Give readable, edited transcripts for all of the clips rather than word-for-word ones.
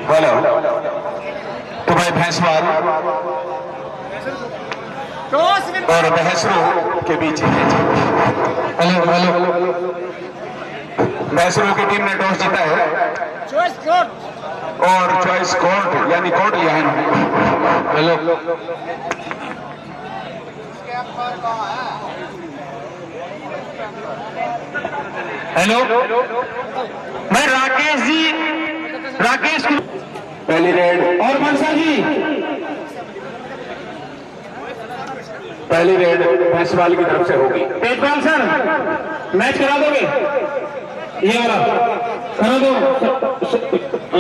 बोलो तो भाई भैंसवाल और भैंसरू के बीच हेलो हेलो भैंसरू की टीम ने टॉस जीता है और चॉइस कोर्ट यानी कोर्ट लिया है। हेलो हेलो मैं राकेश जी राकेश पहली रेड और मनसा जी पहली रेड भैंसवाल की तरफ से होगी। तेजपाल सर मैच करा दोगे? ये वाला करा दो।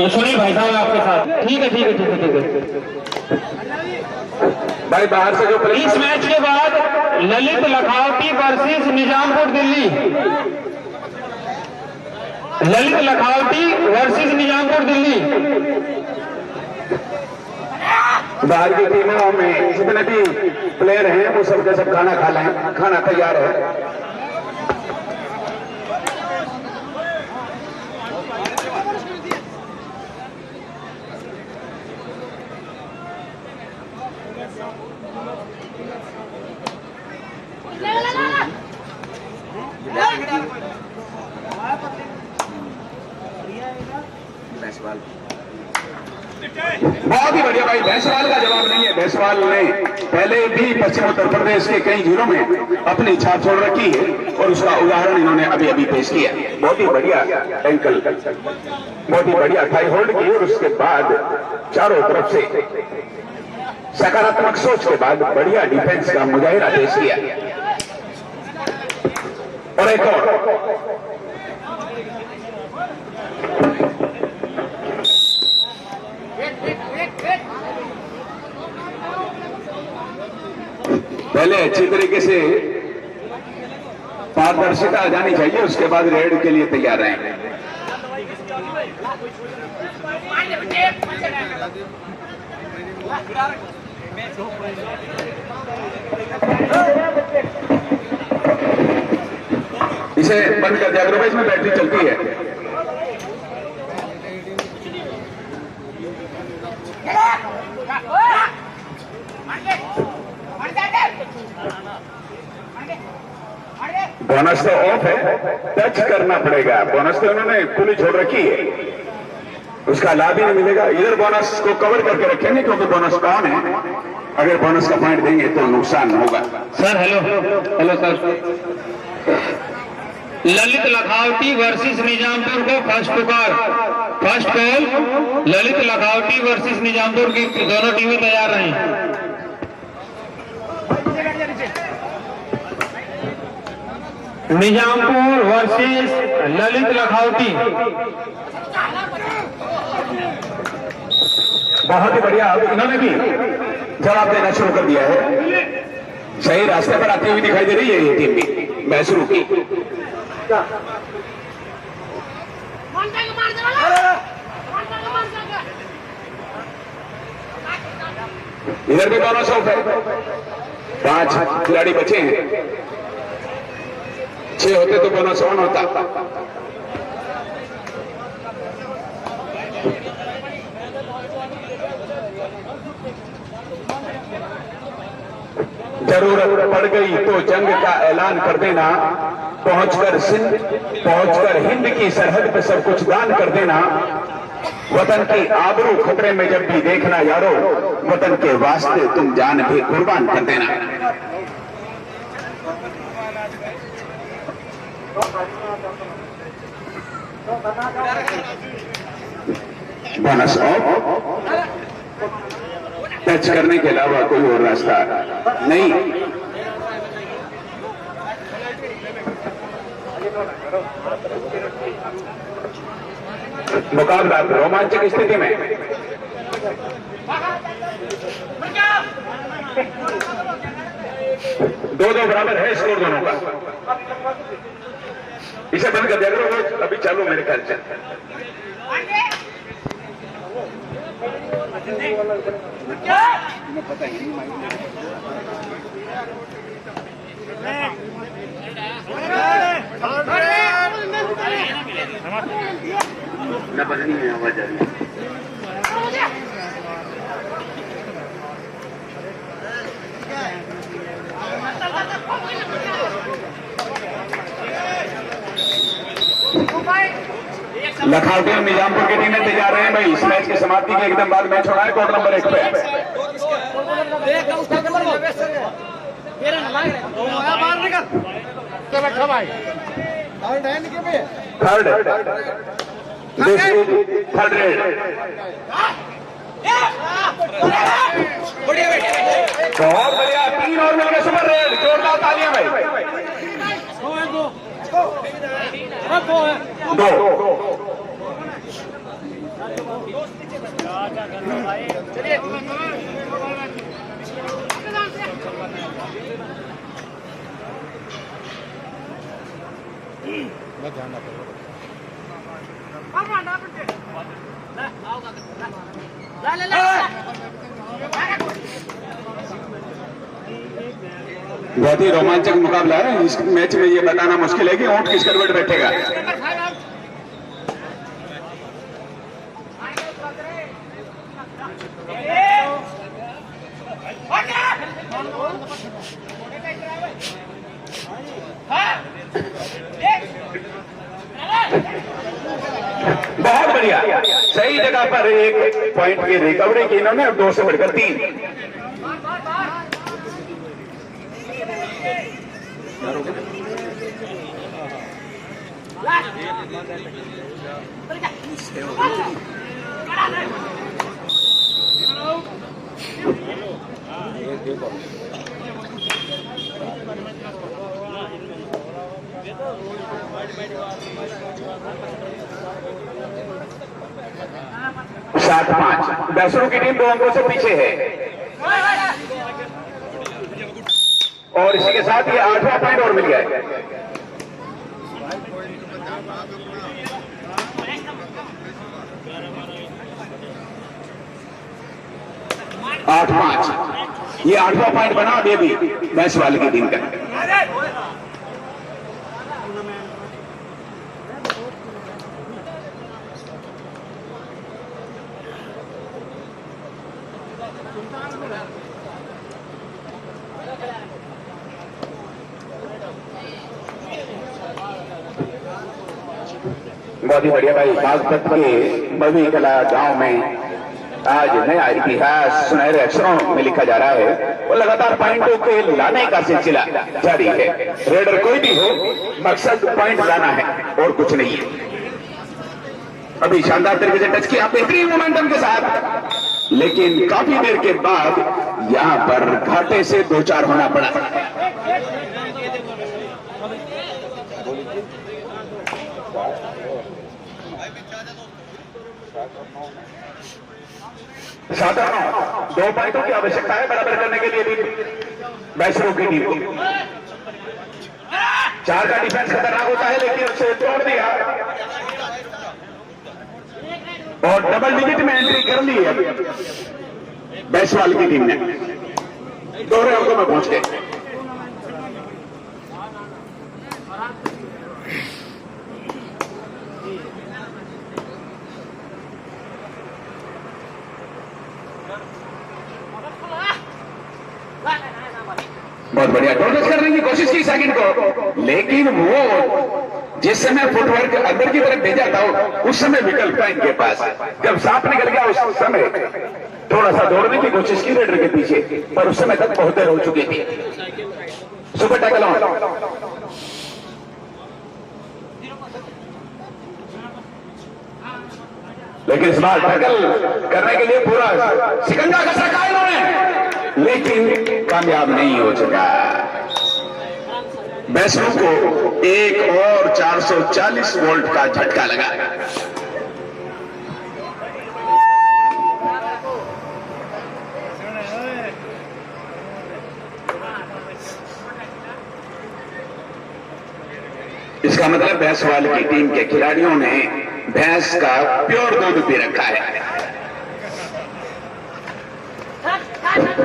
सुनील भाई साहब आपके साथ। ठीक है ठीक है ठीक है ठीक है भाई बाहर से जो इस मैच के बाद ललित लखावटी वर्सेस निजामपुर दिल्ली। ललित लखावटी वर्सेस निजामपुर दिल्ली। बाहर की टीमों में जितने भी प्लेयर हैं वो सब के सब खाना खा लें। खाना तैयार है। बहुत ही बढ़िया भाई। भैंसवाल का जवाब नहीं है। भैंसवाल ने पहले भी पश्चिम उत्तर प्रदेश के कई जिलों में अपनी छाप छोड़ रखी है और उसका उदाहरण इन्होंने अभी अभी पेश किया। बहुत ही बढ़िया एंकल, बहुत ही बढ़िया थाई होल्ड की और उसके बाद चारों तरफ से सकारात्मक सोच के बाद बढ़िया डिफेंस का मुजाहिरा पेश किया। और एक और पहले अच्छी तरीके से पारदर्शिता आ जानी चाहिए, उसके बाद रेड के लिए तैयार रहेंगे। इसे बंद कर दिया करो भाई, इसमें बैटरी चलती है। बोनस तो ऑफ है, टच करना पड़ेगा। बोनस तो उन्होंने खुली छोड़ रखी है, उसका लाभ ही नहीं मिलेगा। इधर बोनस को कवर करके रखेंगे क्योंकि बोनस ऑन है। अगर बोनस का पॉइंट देंगे तो नुकसान होगा। Sir hello hello sir. Lalit Lakhawati versus Nizampur को फर्स्ट पुकार, first call Lalit Lakhawati versus Nizampur की दोनों टीमें तैयार रहीं। निजामपुर वर्सेस ललित लखावटी। बहुत ही बढ़िया। इन्होंने भी जवाब देना शुरू कर दिया है। सही रास्ते पर आती हुई दिखाई दे रही है ये टीम भी मैसूर की। इधर भी बोनस ऑफ है। 5 खिलाड़ी बचे हैं, 6 होते तो बोनस ऑन होता। जरूरत पड़ गई तो जंग का ऐलान कर देना, पहुंचकर हिंद की सरहद पे सब कुछ दान कर देना। वतन की आबरू खतरे में जब भी देखना यारो, वतन के वास्ते तुम जान भी कुर्बान कर देना। Bonus of. टच करने के अलावा कोई और रास्ता नहीं। मुकाबला रोमांचक स्थिति में। दो बराबर है स्कोर दोनों का। इसे बंद कर दिया करो, अभी चालू मेरे ख्याल से। पता ही नहीं आवाज आ रही है। लखावटी और निजामपुर की टीमें तैयार रहे हैं भाई। इस मैच की समाप्ति के एकदम बाद मैच होना है कोर्ट नंबर 1 पे। Third red. बहुत बढ़िया, 3 ओवर में सुपर रेड। जोरदार तालियां भाई। 2 बहुत ही रोमांचक मुकाबला है। इस मैच में ये बताना मुश्किल है कि ऊंट किस करवट बैठेगा। बहुत बढ़िया, सही जगह पर एक पॉइंट की रिकवरी की इन्होंने, 2 से बढ़कर 3। सात 5 बैसरों की टीम 2 अंकों से पीछे है और इसी के साथ ये 8वां पॉइंट और मिल गया है। 8-5 ये 8वां पॉइंट बना अभी भी मैच वाले की टीम का। बहुत ही बढ़िया भाई। बागपत के बवी कला गांव में आज नया इतिहास सुनहरे अक्षरों में लिखा जा रहा है। वो लगातार पॉइंटों के लाने का सिलसिला जारी है। रेडर कोई भी हो, मकसद पॉइंट लाना है और कुछ नहीं है। अभी शानदार तरीके से टच किया बेहतरीन मोमेंटम के साथ, लेकिन काफी देर के बाद यहां पर घाटे से 2-4 होना पड़ा। साधारण 2 पॉइंटों की आवश्यकता है बराबर करने के लिए भी बैसरों की टीम को। 4 का डिफेंस खतरनाक होता है, लेकिन उसे तोड़ दिया और डबल डिजिट में एंट्री कर ली है बैसवाल की टीम ने। 2 अंकों में पहुंच गए। बहुत बढ़िया टोटस करने की कोशिश की सेकंड को, लेकिन वो जिस समय फुटवर्क अंदर की तरफ भेजा था उस समय विकल्प था इनके पास। जब सांप निकल गया उस समय थोड़ा सा दौड़ने की कोशिश की रेडर के पीछे, पर उस समय तक बहुत देर हो चुकी थी। सुपर टैकल ऑन, लेकिन इस बार टैकल करने के लिए पूरा शिकंजा कस रखा इन्होंने, लेकिन कामयाब नहीं हो चुका। बैसरों को एक और 440 वोल्ट का झटका लगा। इसका मतलब भैंसवाल की टीम के खिलाड़ियों ने भैंस का प्योर दूध पी रखा है।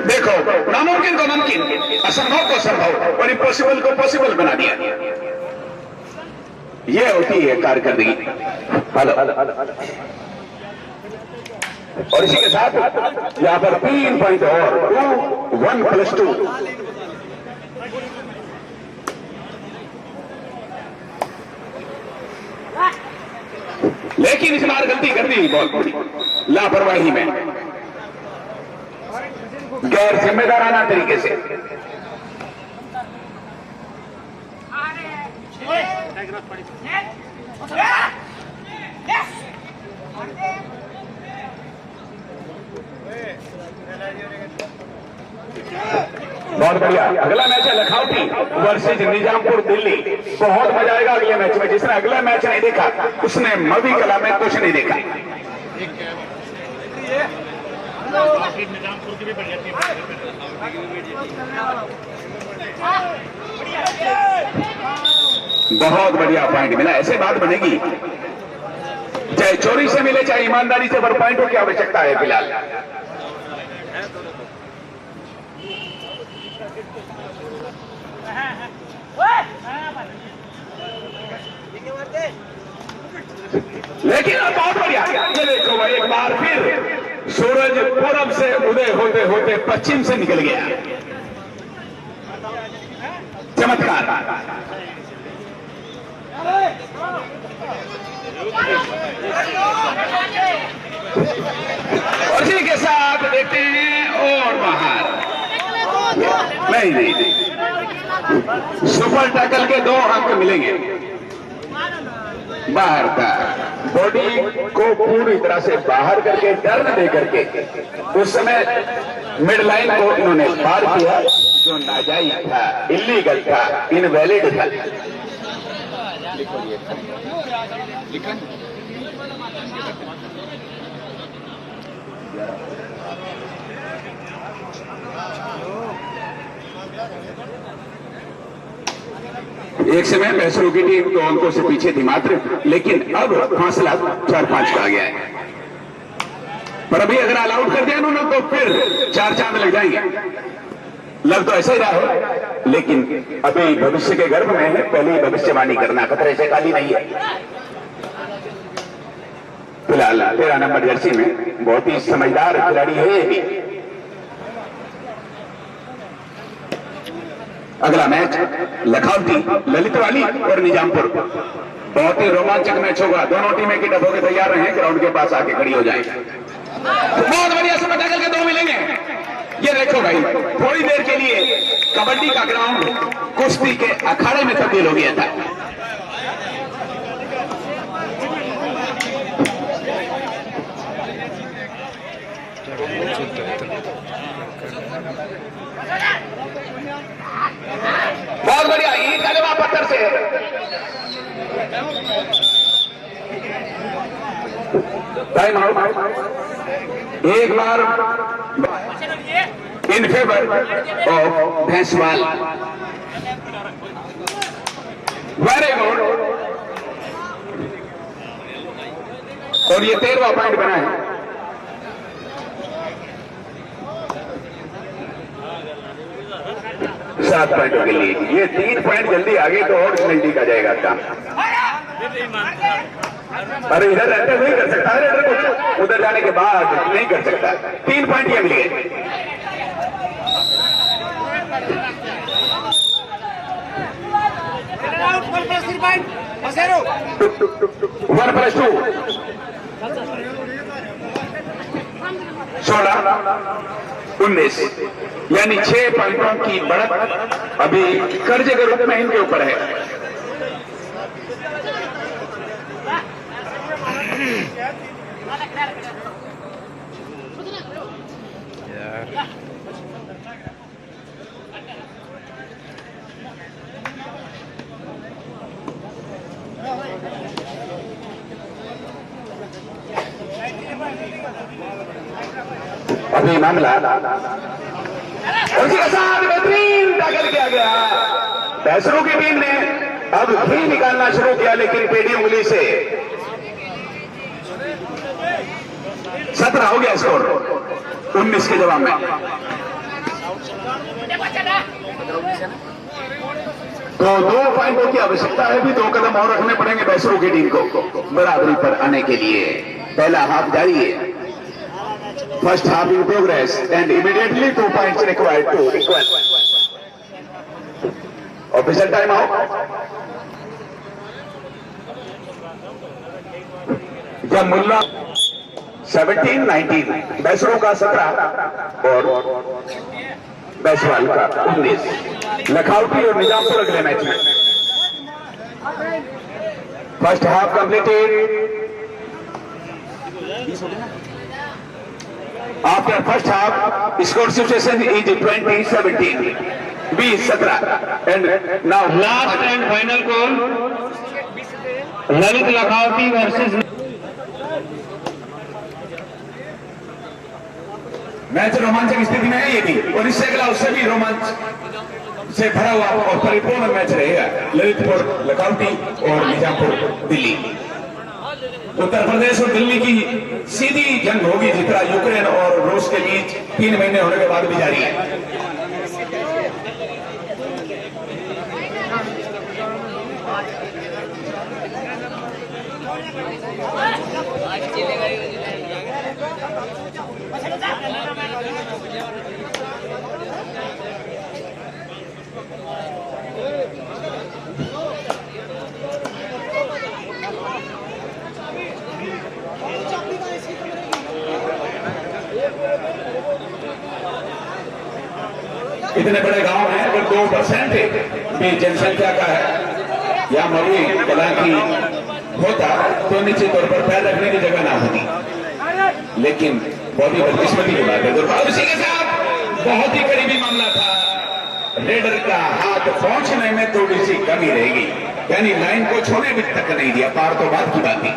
देखो, नामुमकिन को मुमकिन, असंभव को संभव और इम्पॉसिबल को पॉसिबल बना दिया। यह होती है कारकर्दगी। हेलो, और इसी के साथ यहां पर 3 पॉइंट और 2 1+2 लेकिन इस बार गलती कर दी बहुत बड़ी, लापरवाही में, गैर जिम्मेदाराना तरीके से। बहुत बढ़िया। अगला मैच है लखनऊ वर्सेज निजामपुर दिल्ली। बहुत मजा आएगा अगले मैच में। जिसने अगला मैच नहीं देखा उसने मवी कला में कुछ नहीं देखा। बहुत बढ़िया पॉइंट मिला। ऐसे बात बनेगी, चाहे चोरी से मिले चाहे ईमानदारी से, पर पॉइंटों की आवश्यकता है फिलहाल। लेकिन अब बहुत बढ़िया, ये देखो भाई, एक बार फिर सूरज पूरब से उदय होते होते पश्चिम से निकल गया। चमत्कार। और इसी के साथ देखते हैं और बाहर नहीं, सुपर टैकल के 2 अंक मिलेंगे। बाहर था, बॉडी को पूरी तरह से बाहर करके टर्न दे करके उस समय मिड लाइन को इन्होंने पार किया, जो नाजायज था, इलीगल था, इनवैलिड था। एक समय मैसूर की टीम 2 अंकों से पीछे थी मात्र, लेकिन अब फासला 4-5 का आ गया है। पर अभी अगर ऑल आउट कर दिया उन्होंने तो फिर 4 चांद लग जाएंगे। लग तो ऐसा ही रहा है, लेकिन अभी भविष्य के गर्भ में है, पहले ही भविष्यवाणी करना खतरे से खाली नहीं है। फिलहाल 13 नंबर जर्सी में बहुत ही समझदार खिलाड़ी है भी। अगला मैच लखनऊ ललितवाली और निजामपुर। बहुत ही रोमांचक मैच होगा। दोनों टीमें की टप होकर तैयार रहे, ग्राउंड के पास आके खड़ी हो जाए। बहुत बढ़िया समय टैकल के 2 मिलेंगे। ये देखो भाई, थोड़ी देर के लिए कबड्डी का ग्राउंड कुश्ती के अखाड़े में तब्दील हो गया था। बहुत बढ़िया, ईट का जवाब पत्थर से। टाइम आउट एक बार in favour of Bhainswal. Very good. और ये 13वां पॉइंट बना है। सात पॉइंटों के लिए ये 3 पॉइंट जल्दी आगे तो और जल्दी का जाएगा काम। अरे इधर रहते नहीं कर सकता है, उधर जाने के बाद नहीं कर सकता। 3 पॉइंट ये मिल गए। वन प्लस 2 16-19, यानी 6 पॉइंटों की बढ़त अभी कर्जे के रूप में इनके ऊपर है। अभी मामला उसी के साथ बेहतरीन टैकल किया गया। भैंसरों की टीम ने अब घी निकालना शुरू किया, लेकिन टेढ़ी उंगली से 17 हो गया स्कोर 19 के जवाब में। तो 2 पॉइंटों की आवश्यकता है, भी 2 कदम और रखने पड़ेंगे भैंसरों की टीम को बराबरी पर आने के लिए। पहला हाफ जारी है। First half in progress and immediately 2 points required to equal. Official time out. जब मुल्ला 17-19 बैसरों का 17 और बैसवाल का 19 लखावटी और निजामपुर अगले मैच में। First half completed. After first half, score situation is 20-17, 20-17, and now last and final call Lalit Lakhawati versus match रोमांचक स्थिति में है ये भी, और इससे अगला उससे भी रोमांच से भरा हुआ और परिपूर्ण मैच रहेगा। ललितपुर लखावटी और निजामपुर दिल्ली। उत्तर प्रदेश और दिल्ली की सीधी जंग होगी, जितना यूक्रेन और रूस के बीच 3 महीने होने के बाद भी जारी है। इतने बड़े गांव में अगर 2% भी जनसंख्या का है या मरी कला की होता तो निश्चित तौर पर पैर रखने की जगह ना होती, लेकिन बहुत ही बदकिस्मती की बात है। उसी के साथ बहुत ही करीबी मामला था, रेडर का हाथ पहुंचने में थोड़ी सी कमी रहेगी, यानी लाइन को छोड़ने भी तक नहीं दिया, पार तो बात की बात थी।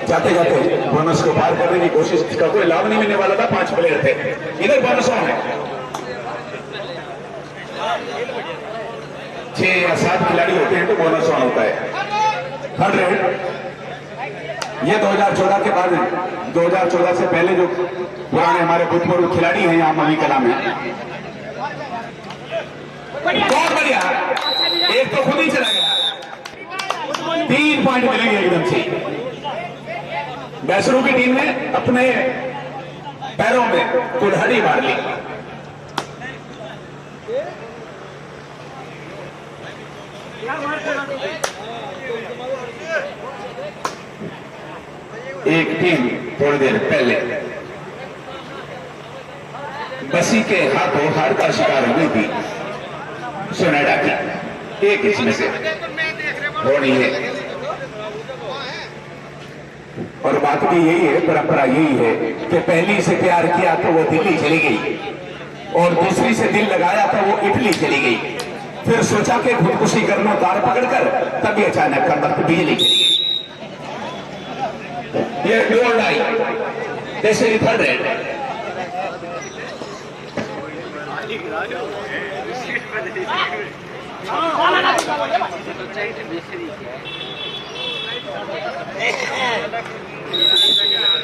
जाते जाते बोनस को पार करने की कोशिश का कोई लाभ नहीं मिलने वाला था। 5 प्लेयर थे, इधर बोनसों में 6 या 7 खिलाड़ी होते हैं तो बोनस ऑन होता है 100। ये 2014 के बाद, 2014 से पहले जो पुराने हमारे भूतपूर्व खिलाड़ी हैं यहाँ मवी कला में, बहुत बढ़िया, एक तो खुद ही चला गया। 3 पॉइंट मिलेंगे एकदम से। बैसरों की टीम ने अपने पैरों में कुल्हाड़ी मार ली। एक टीम थोड़ी देर पहले बसी के हाथों हार का शिकार हुई थी, सोनाडा की। एक इसमें से होनी है, और बात भी यही है, परंपरा यही है कि पहली से प्यार किया तो वो दिल्ली चली गई, और दूसरी से दिल लगाया तो वो इटली चली गई। फिर सोचा कि खुदकुशी करना तार पकड़कर, तभी अचानक कमर बिजली चली गई। ये डोर आई जैसे 3rd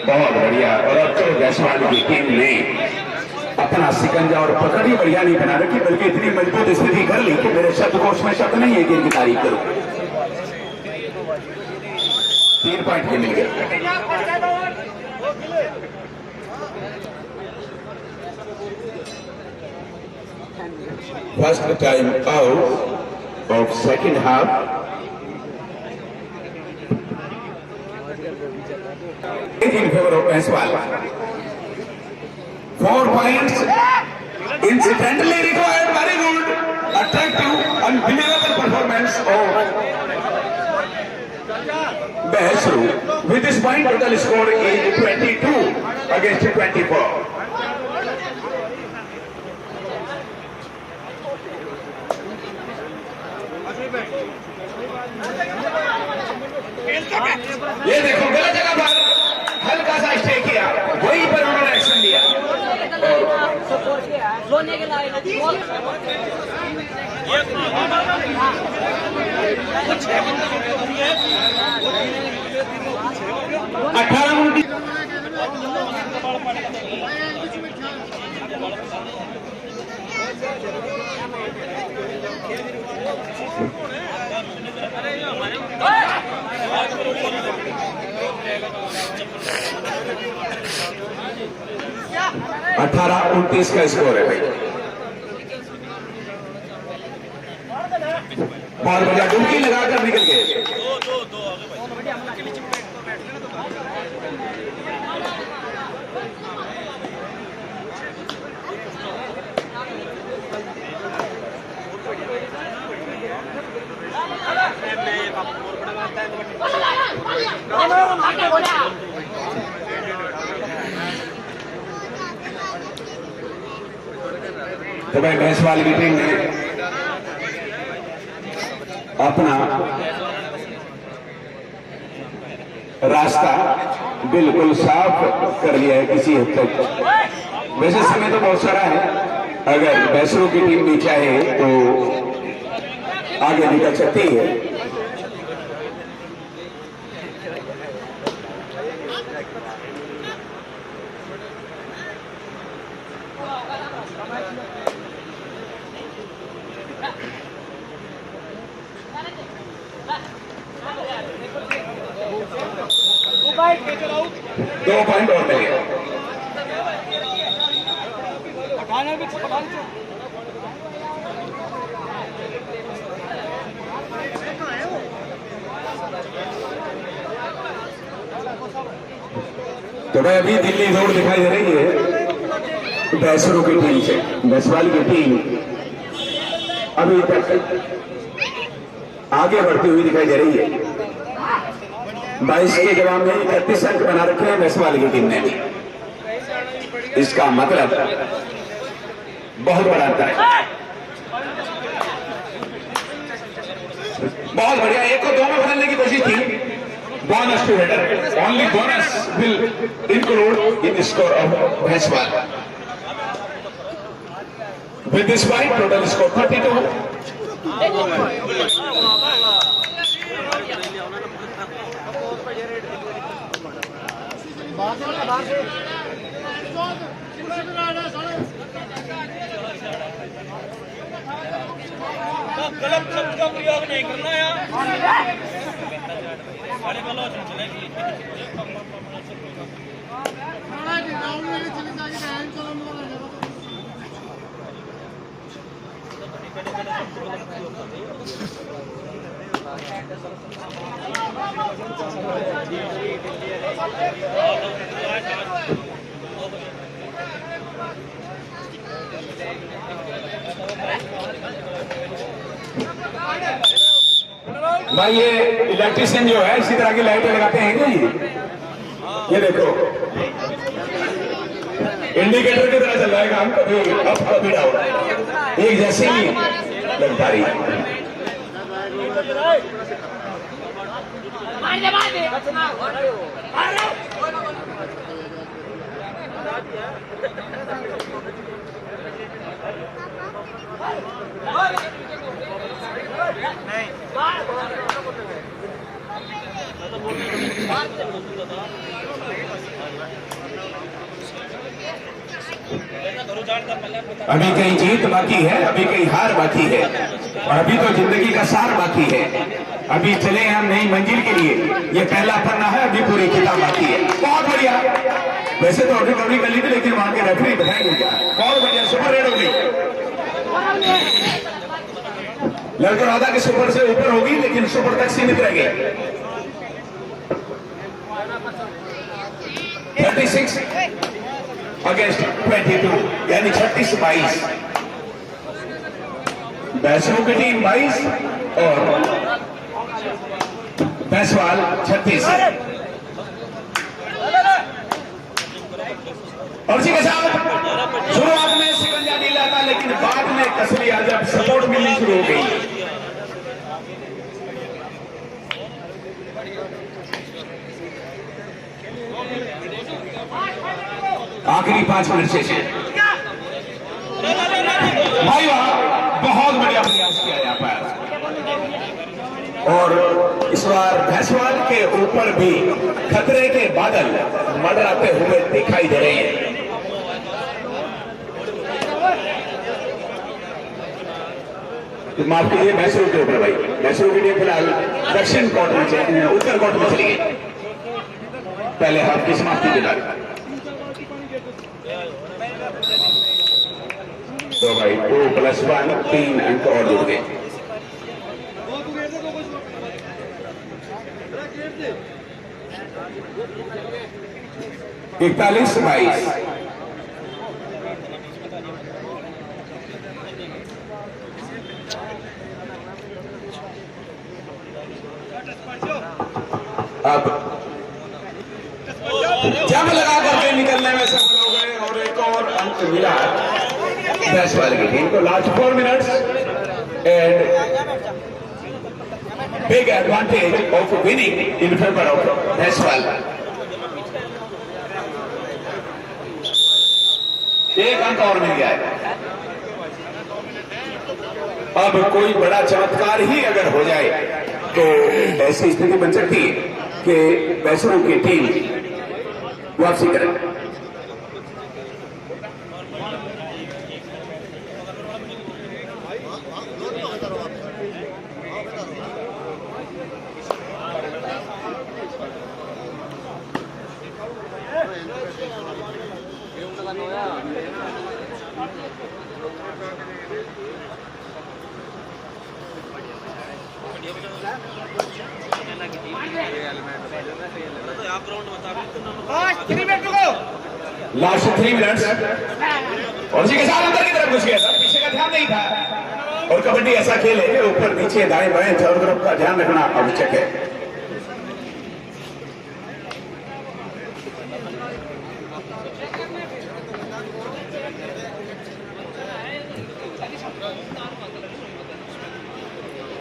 बहुत बढ़िया। और अब तो जायसवाल की टीम ने अपना सिकंजा और पकड़ ही बढ़िया नहीं बना रखी, बल्कि इतनी मजबूत स्थिति कर ली कि मेरे शब्दकोश में शब्द नहीं है कि इनकी तारीफ करूं। 3 पॉइंट मिल गया। First time out of second half. In favor of Jaiswal. 4 points incidentally required. Very good, attractive, unbelievable performance of Behesru. With this point, total score is 22 against 24. ये देखो गलत जगह पर हल्का सा स्टे किया, वहीं पर उन्होंने एक्शन लिया। 18-29 का स्कोर है भाई। बहुत बढ़िया, डुबकी लगाकर निकल गए। तो भाई भैंसवाल की टीम ने अपना रास्ता बिल्कुल साफ कर लिया है किसी हद तक। वैसे समय तो बहुत सारा है, अगर भैंसों की टीम भी चाहे तो आगे निकल सकती है। दो पॉइंट और मिले। तो भाई अभी दिल्ली रोड दिखाई दे रही है भैंसों की टीम से। भैंसवाल की टीम अभी तक आगे बढ़ती हुई दिखाई दे रही है। 22 के जवाब में 31 अंक बना रखे हैं भैंसवाल की टीम ने। इसका मतलब बहुत बड़ा अंतर है। बहुत बढ़िया, एक को दो में बदलने की कोशिश थी। Bonus to header, only bonus will include in score of भैंसवाल। With this point total score 32। गलत शब्द का प्रयोग नहीं करना यार। अरे बोलो चलेगी। भाई ये इलेक्ट्रिशियन जो है इसी तरह की लाइटें लगाते हैं नहीं, ये देखो इंडिकेटर की तरह चल रहा है काम, कभी अप कभी डाउन, एक जैसे ही लगता रही। अभी कई जीत बाकी है, अभी कई हार बाकी है, और अभी तो जिंदगी का सार बाकी है। अभी चले हम नई मंजिल के लिए, ये पहला पन्ना है, अभी पूरी किताब बाकी है। बहुत बढ़िया, वैसे तो ऑर्डर कवरी कर ली थी लेकिन वहां के रेफरी बताएंगे क्या। बहुत बढ़िया, सुपर रेड हो गई। लड़का राधा के सुपर से ऊपर होगी लेकिन सुपर तक सीमित रह गई। 36 अगेंस्ट 22, यानी 36-22। भैंसों की टीम 22 और भैंसवाल 36। और जी के साथ शुरुआत में सिकंजा ढीला था लेकिन बाद में कस लिया जब सपोर्ट मिलनी शुरू हो गई। आखिरी 5 मिनट से भाई वहां बहुत बढ़िया प्रयास किया यहाँ पर, और इस बार भैंसवाल के ऊपर भी खतरे के बादल मंडराते हुए दिखाई दे रहे हैं। माफ कीजिए, मैसूर के ऊपर भाई, मैसूर की टीम फिलहाल दक्षिण कोर्ट में उत्तर कोर्ट में चली गई पहले हाफ की समाप्ति के बाद। तो भाई 2+1 3 अंक और जुड़ गए। इकतालीस 22। अब जंप लगा करके निकलने में सफल हो गए और एक और अंक मिला भैंसवाल की टीम को। Last 4 minutes and big advantage of winning in favour of Bhainswal. एक अंक और मिल गया है। अब कोई बड़ा चमत्कार ही अगर हो जाए तो ऐसी स्थिति बन सकती है कि वैष्णव की टीम वापसी करे। लास्ट 3 मिनट्स और उसी के साथ अंदर की तरफ घुस गया था, पीछे का ध्यान नहीं था। और कबड्डी ऐसा खेल है कि ऊपर नीचे दाएं बाएं चारों तरफ का ध्यान रखना आवश्यक है।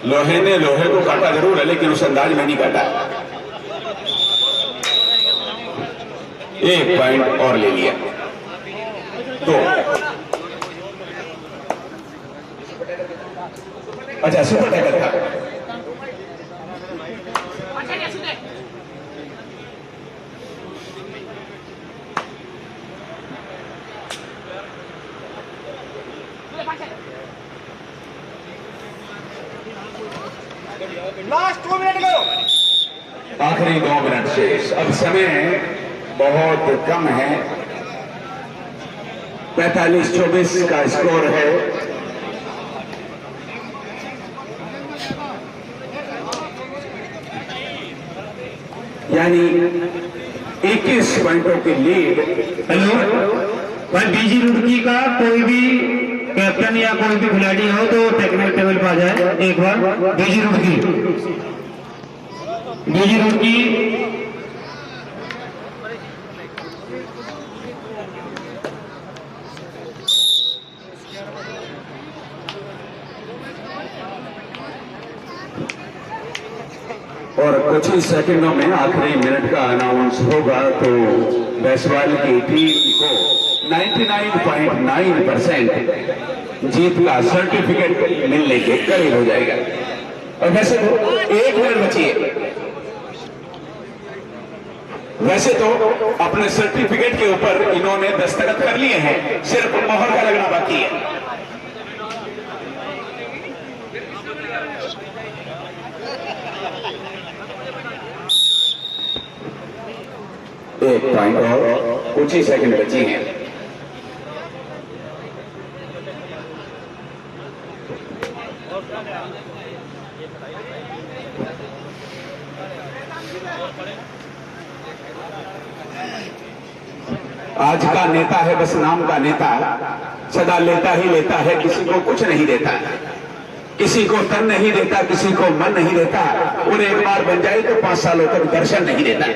लोहे ने लोहे को काटा जरूर है, लेकिन उस अंदाज में नहीं काटा। 1 पॉइंट और ले लिया। तो अच्छा, सुपर टैकल था। लास्ट 2 मिनट गयो। आखिरी 2 मिनट शेष। अब समय बहुत कम है। 45-24 का स्कोर है। यानी 21 पॉइंटों की लीड। हेलो भाई, बीजी रुड़की का कोई भी कैप्टन या कोई भी खिलाड़ी हो तो टेक्निकल टेबल पर आ जाए एक बार। बीजी रुड़की और कुछ ही सेकंडों में आखिरी मिनट का अनाउंस होगा तो भैंसवाल की टीम को 99.9% जीत का सर्टिफिकेट मिलने के करीब हो जाएगा। और वैसे तो 1 मिनट बची है। वैसे तो अपने सर्टिफिकेट के ऊपर इन्होंने दस्तखत कर लिए हैं, सिर्फ मोहर का लगना बाकी है। एक पॉइंट और कुछ ही सेकंड बची हैं। आज का नेता है बस नाम का नेता, सदा लेता ही लेता है, किसी को कुछ नहीं देता, किसी को तन नहीं देता, किसी को मन नहीं देता। और एक बार बन जाए तो 5 सालों तक दर्शन नहीं देता।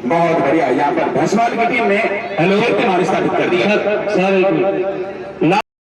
बहुत बढ़िया। यहाँ पर भैंसवाल की टीम ने कीर्तिमान स्थापित कर दिया। सर एक मिनट।